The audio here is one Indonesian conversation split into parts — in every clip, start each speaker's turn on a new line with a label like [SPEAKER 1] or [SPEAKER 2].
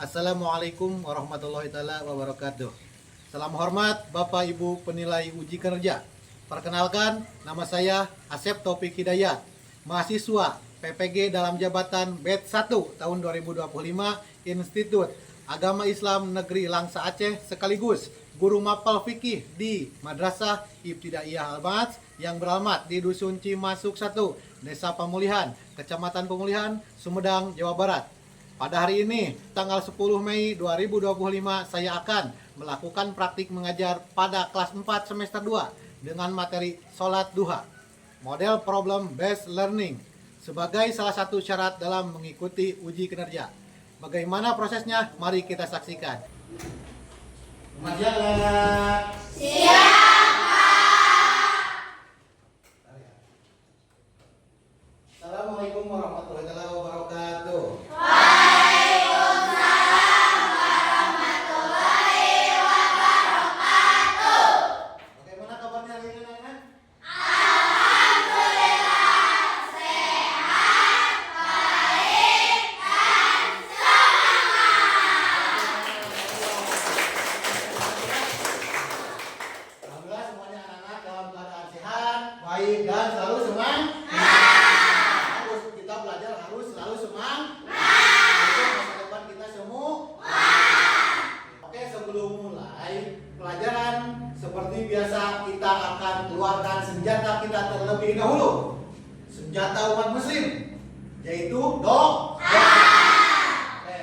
[SPEAKER 1] Assalamualaikum warahmatullahi wabarakatuh. Salam hormat Bapak Ibu penilai uji kinerja. Perkenalkan, nama saya Asep Taufik Hidayat, mahasiswa PPG dalam jabatan batch 1 tahun 2025 Institut Agama Islam Negeri Langsa Aceh, sekaligus guru mapal fikih di Madrasah Ibtidaiyah Al-Mats yang beralamat di Dusun Cimasuk 1, Desa Pemulihan, Kecamatan Pemulihan, Sumedang, Jawa Barat. Pada hari ini, tanggal 10 Mei 2025, saya akan melakukan praktik mengajar pada kelas 4 semester 2 dengan materi sholat duha, model problem based learning, sebagai salah satu syarat dalam mengikuti uji kinerja. Bagaimana prosesnya? Mari kita saksikan. Majalah. Assalamualaikum warahmatullahi wabarakatuh. Bagaimana kabarnya hari ini, anak-anak? Alhamdulillah semuanya anak-anak dalam keadaan sehat, baik dan selalu semangat. Kita belajar harus selalu semangat untuk masa depan kita semua. Oke, sebelum mulai pelajaran, seperti biasa kita akan keluarkan senjata kita terlebih dahulu. Senjata umat muslim, yaitu doa. Oke,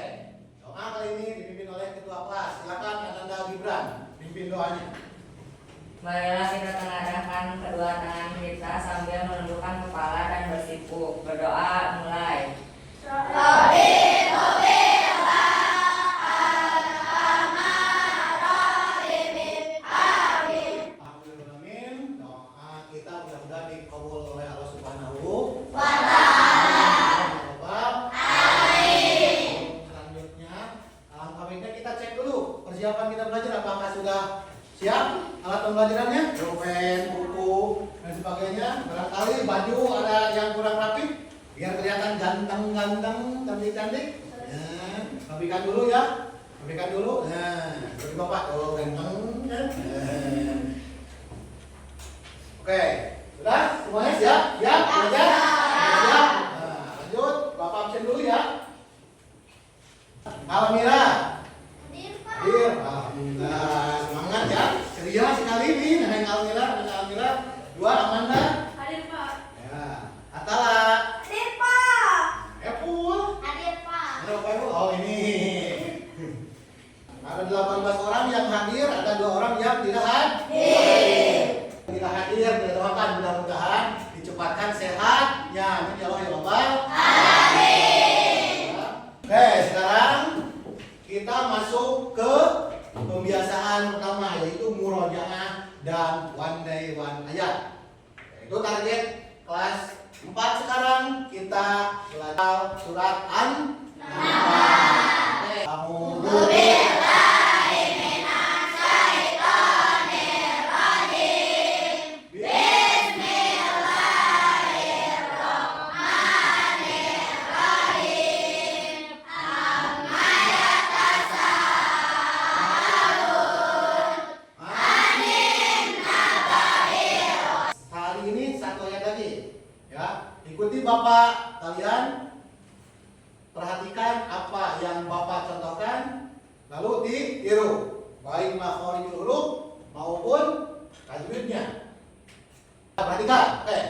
[SPEAKER 1] doa kali ini dipimpin oleh ketua kelas. Silakan Ananda Gibran pimpin doanya.
[SPEAKER 2] Marilah kita tengadahkan kedua tangan kita sambil menundukkan kepala dan bersiku. Berdoa mulai.
[SPEAKER 1] Amin. Doa kita mudah-mudahan dikabul oleh Allah Subhanahu wa Ta'ala. Selanjutnya, alhamdulillah kita cek dulu persiapan kita belajar apakah sudah siap alat pembelajarannya, pulpen, buku dan sebagainya. Barangkali baju ada yang kurang rapi, biar kelihatan ganteng-ganteng, cantik-cantik. Rapikan dulu ya, rapikan dulu. Nah, bagi bapak, oh ganteng. Oke, sudah semuanya siap? Siap belajar? Siap. Nah, lanjut, bapak absen dulu ya. Almira. Hadir. Alhamdulillah, semangat ya. Ceria sekali nih, Neneng Almira, Neneng Almira. Dua, Amanda.
[SPEAKER 3] Hadir, Pak.
[SPEAKER 1] Ya, Atala.
[SPEAKER 3] Hadir, Pak.
[SPEAKER 1] Epul.
[SPEAKER 3] Hadir, Pak.
[SPEAKER 1] Ada Bapak Ibu? Oh ini. Ada 18 orang yang hadir, ada 2 orang yang tidak hadir. Tidak hadir, kita doakan mudah-mudahan dicepatkan sehatnya. Amin ya Allah ya Rabbal alamin. Oke, sekarang kita masuk ke pembiasaan pertama, yaitu murojaah dan one day one ayat. Itu target kelas 4 sekarang kita belajar surat An-Nahl. Hari ini satu ayat lagi, ya. Ikuti bapak kalian, perhatikan apa yang bapak contohkan, lalu ditiru, baik makhorijul huruf maupun tajwidnya. Perhatikan, oke.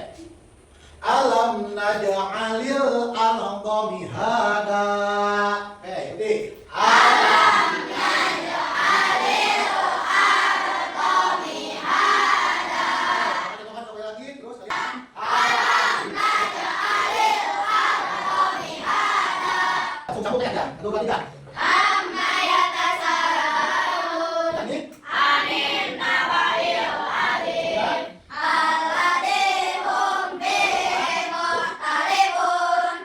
[SPEAKER 1] Alam naj'alil arda mihada. Oke, ikuti. Alam naj'alil arda mihada. Contohkan sekali lagi, terus kalian. Sambung ya, satu kali tiga.
[SPEAKER 3] Alladzi hum bihi mukhtalifun.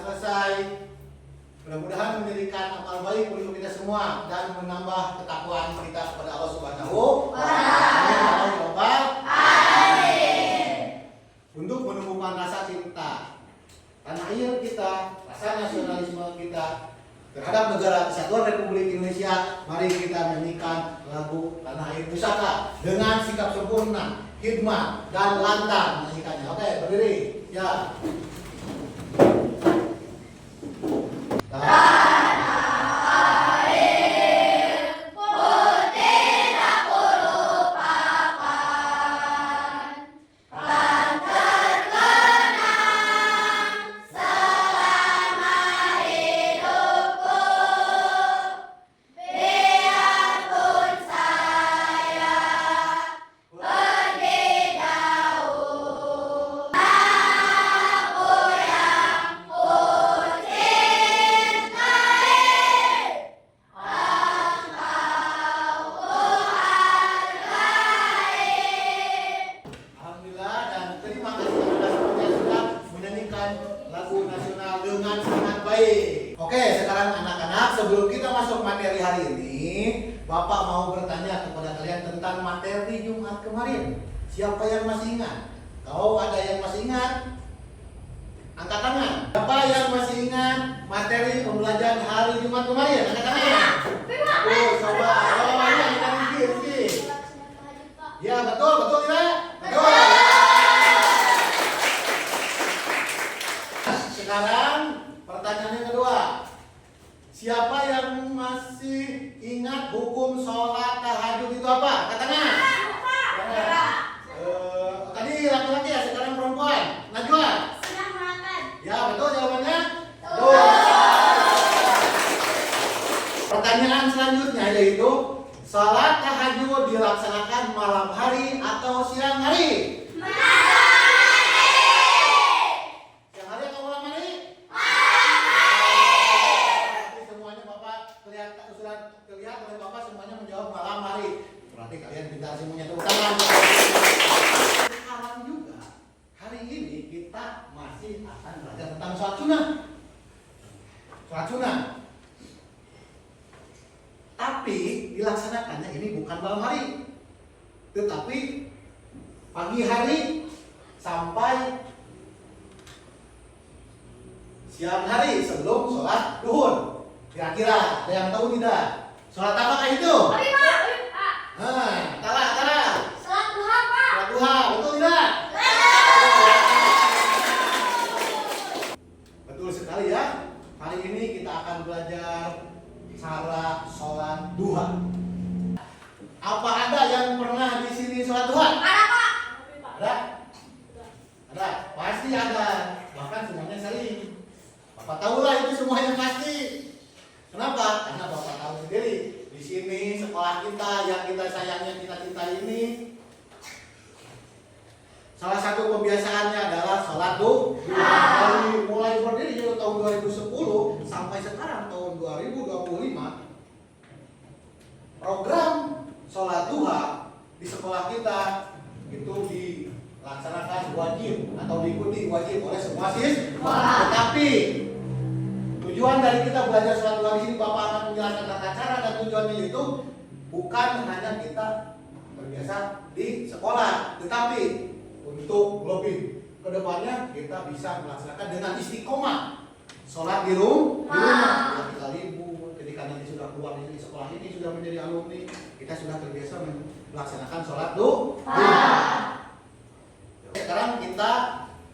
[SPEAKER 1] selesai. Mudah-mudahan menjadikan amal baik untuk kita semua dan menambah ketakwaan kita kepada Allah Subhanahu wa Ta'ala. Untuk menumbuhkan rasa cinta tanah air kita, rasa nasionalisme kita terhadap negara Kesatuan Republik Indonesia, mari kita menyanyikan lagu Tanah Air Pusaka dengan sikap sempurna, hikmah dan lantang menyanyikannya. Oke, berdiri. Ya. Oke, sekarang anak-anak, sebelum kita masuk materi hari ini, Bapak mau bertanya kepada kalian tentang materi Jumat kemarin. Siapa yang masih ingat? Kalau ada yang masih ingat, angkat tangan. Siapa yang masih ingat materi pembelajaran hari Jumat kemarin? Angkat tangan. Coba. Oh, iya, kita Rizky. Ya, betul tidak? Betul. Sekarang pertanyaan yang kedua. Siapa yang masih ingat hukum sholat tahajud itu apa? Katakan. Tadi laki-laki ya, sekarang perempuan. Najwa.
[SPEAKER 3] Senang makan.
[SPEAKER 1] Ya, betul jawabannya. Betul. Pertanyaan selanjutnya yaitu sholat tahajud dilaksanakan malam hari atau siang hari? Terlihat oleh Bapak semuanya menjawab malam hari. Berarti kalian pintar semuanya, tepuk tangan. Sekarang juga hari ini kita masih akan belajar tentang sholat sunnah. Sholat sunnah. Tapi dilaksanakannya ini bukan malam hari, tetapi pagi hari sampai siang hari sebelum sholat duhur. Kira-kira ada yang tahu tidak? Sholat apakah itu? Tara.
[SPEAKER 3] Sholat duha, Pak.
[SPEAKER 1] Sholat duha, betul tidak? Betul sekali ya. Hari ini kita akan belajar cara sholat duha. Apa ada yang pernah di sini sholat duha?
[SPEAKER 3] Ada, Pak.
[SPEAKER 1] Ada? Ada, pasti ada. Bahkan semuanya saling. Bapak tahulah itu semua yang pasti. Kenapa? Karena Bapak tahu sendiri di sini sekolah kita yang kita sayangnya kita cintai ini, salah satu kebiasaannya adalah sholat duha. Dari mulai berdiri tahun 2010 sampai sekarang tahun 2025, program sholat duha di sekolah kita itu dilaksanakan wajib atau diikuti wajib oleh semua siswa. Tetapi tujuan dari kita belajar sholat duha di sini, Bapak akan menjelaskan tata cara dan tujuannya itu bukan hanya kita terbiasa di sekolah, tetapi untuk lebih kedepannya kita bisa melaksanakan dengan istiqomah sholat di rumah. Ketika libur, ketika nanti sudah keluar dari sekolah ini sudah menjadi alumni, kita sudah terbiasa melaksanakan sholat duha. Sekarang kita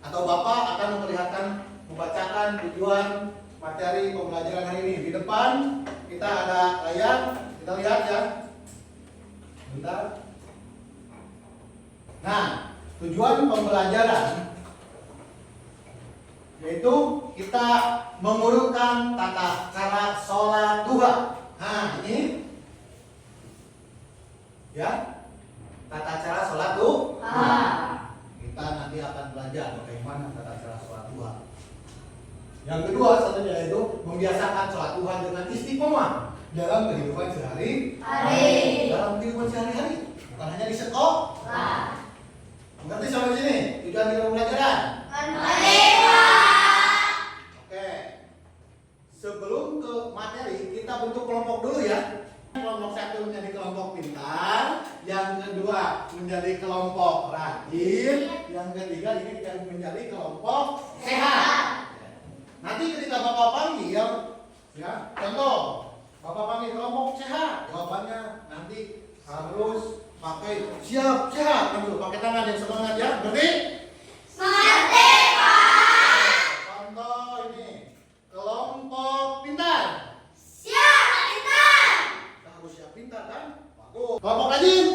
[SPEAKER 1] atau Bapak akan membacakan tujuan materi pembelajaran hari ini. Di depan kita ada layar, kita lihat ya. Bentar. Nah, tujuan pembelajaran yaitu kita mengurutkan tata cara sholat duha. Nah, ini ya, tata cara sholat duha. Kita nanti akan belajar bagaimana tata cara sholat duha. Yang kedua satunya yaitu membiasakan sholat duha dengan istiqomah dalam kehidupan sehari-hari. Dalam kehidupan sehari-hari, bukan hanya di sekolah. Mengerti sampai sini? Tujuan kita pembelajaran?
[SPEAKER 3] Mengerti, Pak.
[SPEAKER 1] Oke. sebelum ke materi kita bentuk kelompok dulu ya. Kelompok satu menjadi kelompok pintar, yang kedua menjadi kelompok rajin, yang ketiga ini menjadi kelompok sehat. Nanti ketika Bapak panggil, ya, contoh, Bapak panggil kelompok sehat, jawabannya nanti harus pakai siap sehat, pakai tangan yang semangat ya, berarti
[SPEAKER 3] Mengerti, Pak.
[SPEAKER 1] contoh ini kelompok pintar.
[SPEAKER 3] Siap, pintar.
[SPEAKER 1] Kita harus siap pintar kan? Bagus. Kelompok rajin.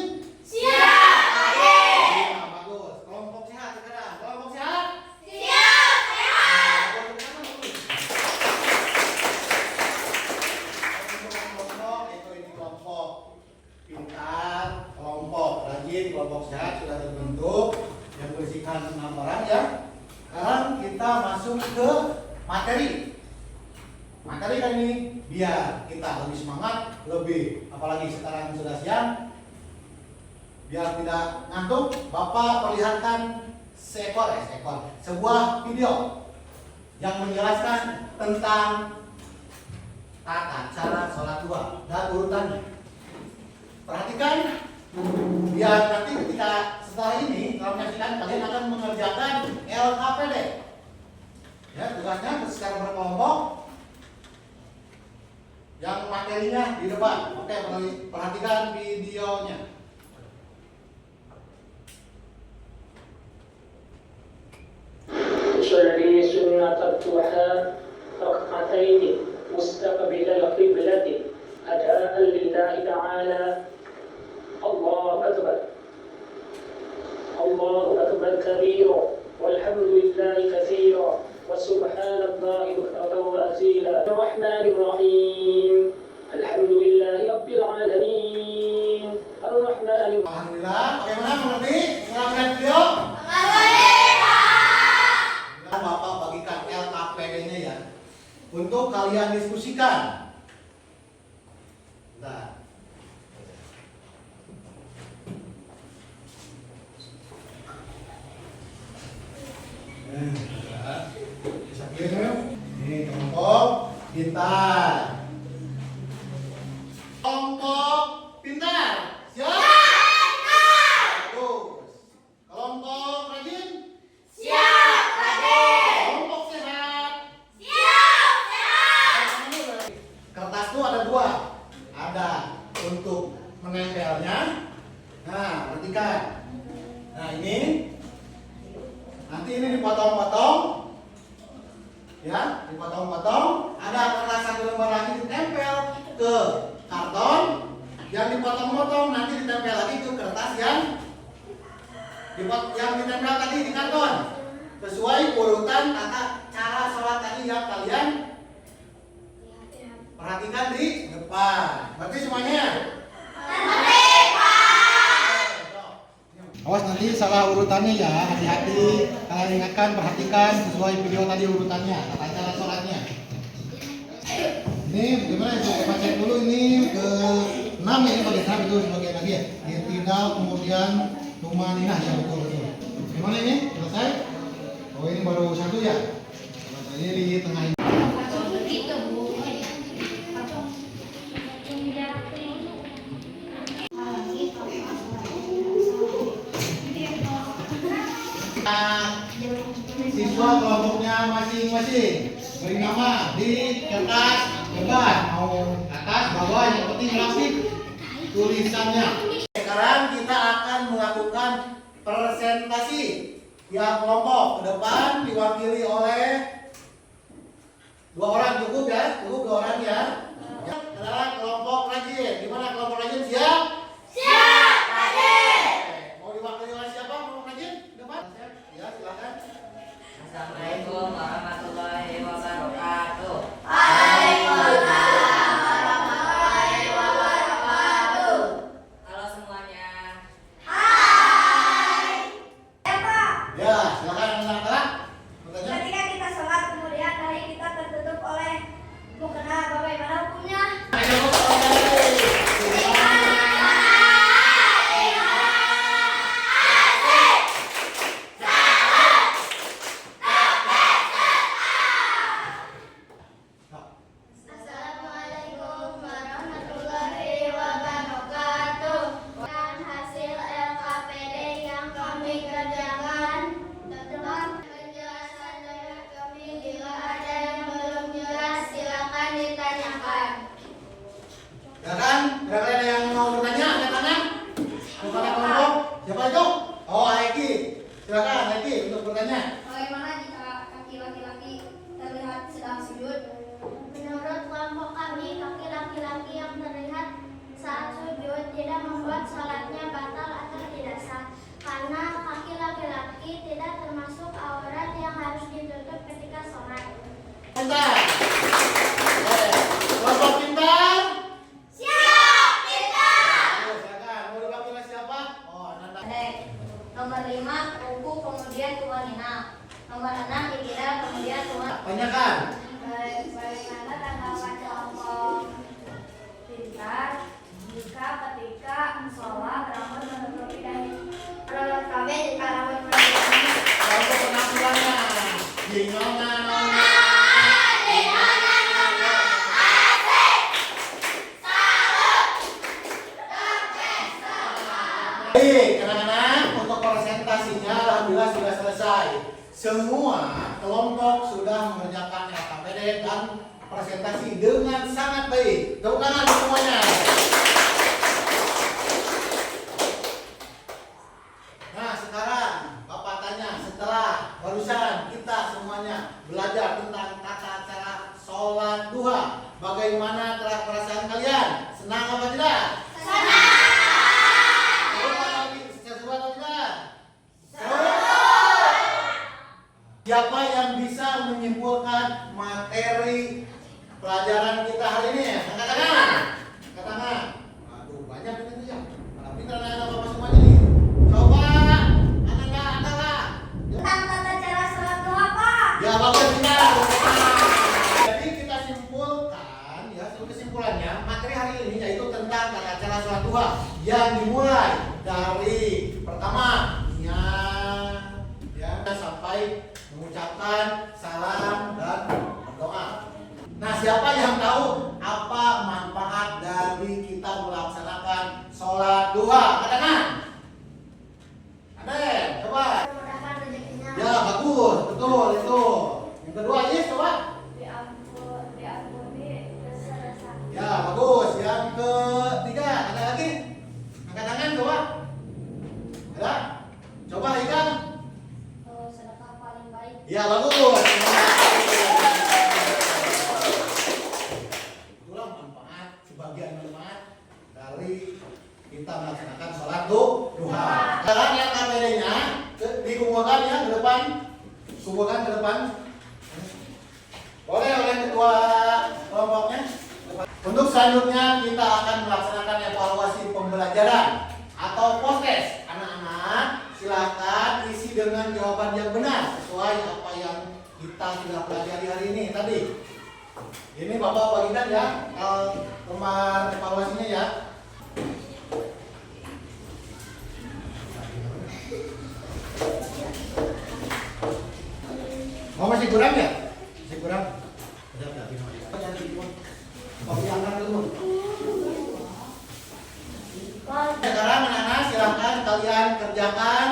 [SPEAKER 3] Siap, Adik.
[SPEAKER 1] Nah, bagus. Kelompok sehat sekarang. Kelompok sehat.
[SPEAKER 3] Siap, sehat.
[SPEAKER 1] Kelompok itu ini kelompok pintar, kelompok rajin, kelompok sehat sudah terbentuk yang berisikan 6 orang ya. Sekarang kita masuk ke materi. Materi kan ini biar kita lebih semangat, lebih apalagi sekarang sudah siang. Biar tidak ngantuk, Bapak perlihatkan sebuah video yang menjelaskan tentang tata cara sholat dua dan urutannya. Perhatikan, biar nanti ketika setelah ini kalau menyaksikan kalian akan mengerjakan LKPD. Ya, tugasnya secara berkelompok. Yang materinya di depan. Oke, perhatikan videonya.
[SPEAKER 4] صلي سنة الضحى ركعتين مستقبل القبلة أداء لله تعالى. الله أكبر الله أكبر كبيرا والحمد لله كثيرا وسبحان الله بكرة وأصيلا. الرحمن الرحيم الحمد لله رب العالمين الرحمن الرحيم.
[SPEAKER 1] Alhamdulillah, bagaimana mengerti? Silahkan video. Bapak bagikan LKPD-nya ya untuk kalian diskusikan. Nah. Bisa kirim. Ini kelompok pintar. Kelompok pintar. Siap? Bagus. Kelompok rajin.
[SPEAKER 3] Siap, Adik.
[SPEAKER 1] Kelompok sehat.
[SPEAKER 3] Siap, sehat.
[SPEAKER 1] Kertas itu ada dua. Ada untuk menempelnya. Nah, perhatikan. Nah, ini nanti ini dipotong-potong. Ya, dipotong-potong. Ada kertas satu lembar lagi ditempel ke karton. Yang dipotong-potong nanti ditempel lagi ke kertas yang ditempel tadi di karton. Sesuai urutan tata cara sholat tadi yang kalian perhatikan di depan. Berarti semuanya. Awas nanti salah urutannya ya, hati-hati. Kalian ingatkan, perhatikan sesuai video tadi urutannya, tata cara sholatnya. Ini bagaimana itu? Kita cek dulu ini ke 6 ya, ini bagian 6 itu sebagian lagi ya. Irtidal kemudian tumaninah ya, betul. Gimana ini? Selesai? Oh ini baru satu ya? Ini di tengah ini. Siswa kelompoknya masing-masing beri nama di kertas beban, mau atas bawah, yang penting plastik tulisannya. Sekarang kita akan melakukan presentasi. Tiap kelompok ke depan diwakili oleh 2 orang cukup ya, cukup 2 orang ya. Adalah kelompok rajin. Gimana kelompok rajin, siap?
[SPEAKER 3] Siap, Adik.
[SPEAKER 1] Mau diwakili oleh siapa kelompok rajin? Depan? Ya, silakan.
[SPEAKER 2] Assalamualaikum warahmatullahi wabarakatuh.
[SPEAKER 3] Waalaikumsalam warahmatullahi wabarakatuh.
[SPEAKER 2] Halo semuanya.
[SPEAKER 3] Hai. Ya, Pak.
[SPEAKER 1] Ya, silakan anak-anak. Bertanya.
[SPEAKER 3] Ketika kita sholat, kemudian dahi kita tertutup oleh mukena, bagaimana hukumnya?
[SPEAKER 1] Ayo, Ada kalian yang mau bertanya? Angkat tangan. Kepada kelompok. Siapa itu? Oh, Aiki. Silakan Aiki untuk bertanya.
[SPEAKER 3] Bagaimana jika kaki laki-laki terlihat sedang sujud? Menurut kelompok kami, kaki laki-laki yang terlihat saat sujud tidak membuat salatnya batal atau tidak sah, karena kaki laki-laki tidak termasuk aurat yang harus ditutup ketika sholat.
[SPEAKER 1] Pintar. Kelompok pintar.
[SPEAKER 3] Siap, kita.
[SPEAKER 1] Silakan. Mau diwakili siapa? Oh, Nanda.
[SPEAKER 2] Nomor 5 ruku kemudian tumanina. Nomor 6 iktidal kemudian tuman.
[SPEAKER 1] Tanyakan.
[SPEAKER 3] Bagaimana tanggapan kelompok pintar jika ketika sholat rambut menutupi dahi? Menurut kami jika rambut menutupi
[SPEAKER 1] Kelompok penampilannya. Nona. Baik, anak-anak, untuk presentasinya alhamdulillah sudah selesai. Semua kelompok sudah mengerjakan LKPD dan presentasi dengan sangat baik. Tepuk tangan semuanya. Nah, sekarang Bapak tanya, setelah barusan kita semuanya belajar tentang tata cara sholat duha, bagaimana perasaan kalian? Senang apa tidak? Siapa yang bisa menyimpulkan materi pelajaran kita hari ini? Angkat tangan. Angkat tangan. Aduh, banyak ini ya. Mana pintar anak Bapak semuanya nih. Coba anak-anak.
[SPEAKER 3] tentang tata cara sholat duha, Pak.
[SPEAKER 1] Ya, Bapak pintar. Jadi kita simpulkan ya, kesimpulannya materi hari ini yaitu tentang tata cara sholat duha yang dimulai dari pertama ya sampai mengucapkan salam dan berdoa. Nah, siapa yang tahu apa manfaat dari kita melaksanakan sholat duha? Katakan. Ada? Coba.
[SPEAKER 3] Memudahkan rezekinya.
[SPEAKER 1] Ya, bagus, betul itu. Yang kedua, Is, coba.
[SPEAKER 3] Diampuni dosa-dosa.
[SPEAKER 1] Ya, bagus. Yang ketiga, ada lagi? Angkat tangan, coba. Ada? Coba, Ikan.
[SPEAKER 3] Sedekah paling baik.
[SPEAKER 1] Ya, bagus. Itulah manfaat, sebagian manfaat dari kita melaksanakan sholat duha. Sekarang yang KPD-nya dikumpulkan ya ke depan. Kumpulkan ke depan. Boleh oleh ketua kelompoknya. Untuk selanjutnya kita akan melaksanakan evaluasi pembelajaran atau post-test. Anak-anak silakan isi dengan jawaban yang benar sesuai apa yang kita sudah pelajari hari ini tadi. Ini Bapak bagikan ya lembar evaluasinya ya. Oh, masih kurang ya? Masih kurang? Kopi angkat dulu. Sekarang anak-anak silahkan kalian kerjakan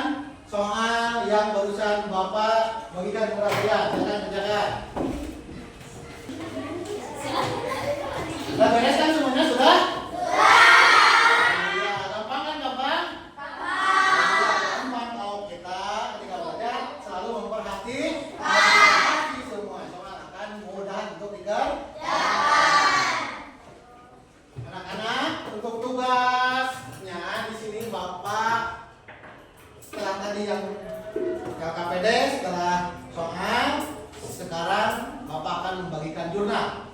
[SPEAKER 1] soal yang barusan Bapak bagikan kepada kalian. Silakan kerjakan. Sudah beres kan semuanya? Sudah? Ya, gampang kan gampang? Gampang kalau kita ketika belajar selalu memperhatikan semua soal akan mudah untuk dikerjakan. Anak-anak, untuk tugasnya di sini Bapak setelah tadi yang KKPD, setelah soal, sekarang Bapak akan membagikan jurnal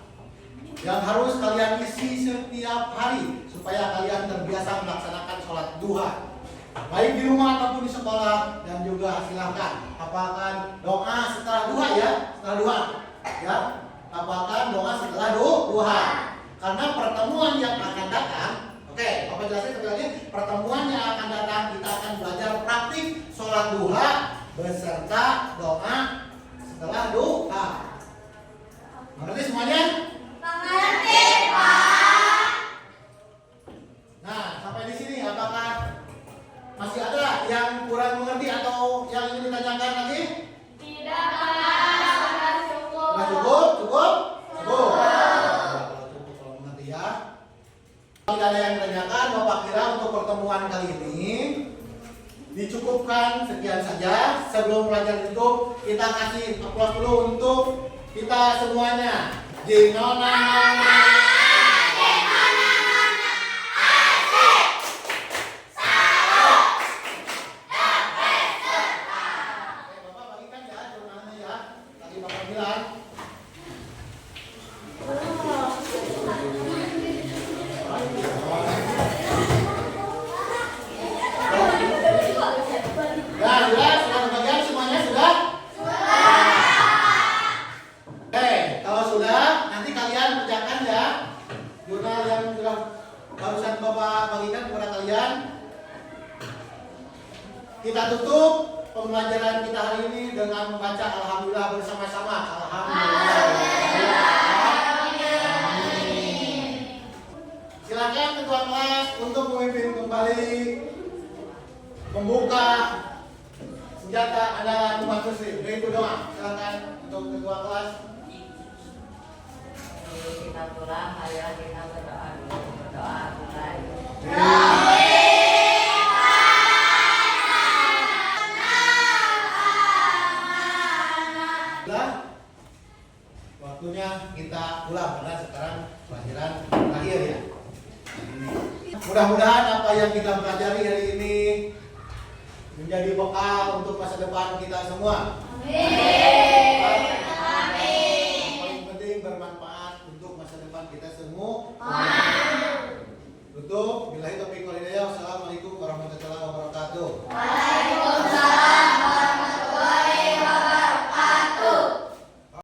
[SPEAKER 1] yang harus kalian isi setiap hari supaya kalian terbiasa melaksanakan sholat duha baik di rumah ataupun di sekolah. Dan juga silahkan hafalkan doa setelah duha ya, setelah duha ya, hafalkan doa setelah duha. Karena pertemuan yang akan datang, oke, Bapak jelasin sekali lagi, pertemuan yang akan datang kita akan belajar praktik sholat duha beserta doa setelah duha. Mengerti semuanya?
[SPEAKER 3] Mengerti, Pak.
[SPEAKER 1] Nah, sampai di sini apakah masih ada yang kurang mengerti atau yang ingin ditanyakan lagi?
[SPEAKER 3] Tidak, Pak. Sudah cukup.
[SPEAKER 1] Sudah cukup? Cukup? Cukup. Kalau cukup, kalau mengerti ya. tidak ada yang menanyakan, Bapak kira untuk pertemuan kali ini dicukupkan sekian saja. Sebelum belajar itu kita kasih aplaus dulu untuk kita semuanya. Jinona nona. Bapak bagikan ya jurnalnya ya. Tadi Bapak bilang. Nah, sudah kebagian semuanya sudah? Oke, kalau sudah, nanti kalian kerjakan ya jurnal yang sudah barusan Bapak bagikan kepada kalian. Kita tutup pembelajaran kita hari ini dengan membaca Alhamdulillah bersama-sama. Alhamdulillah. Silakan ketua kelas untuk memimpin kembali membuka senjata andalan umat muslim. Itu doang. Silakan untuk ketua kelas.
[SPEAKER 2] Kita pulang, marilah kita berdoa dulu. Berdoa mulai.
[SPEAKER 1] Sudah? Waktunya kita pulang karena sekarang pelajaran terakhir ya. Mudah-mudahan apa yang kita pelajari hari ini menjadi bekal untuk masa depan kita semua. Amin. Yang paling penting bermanfaat.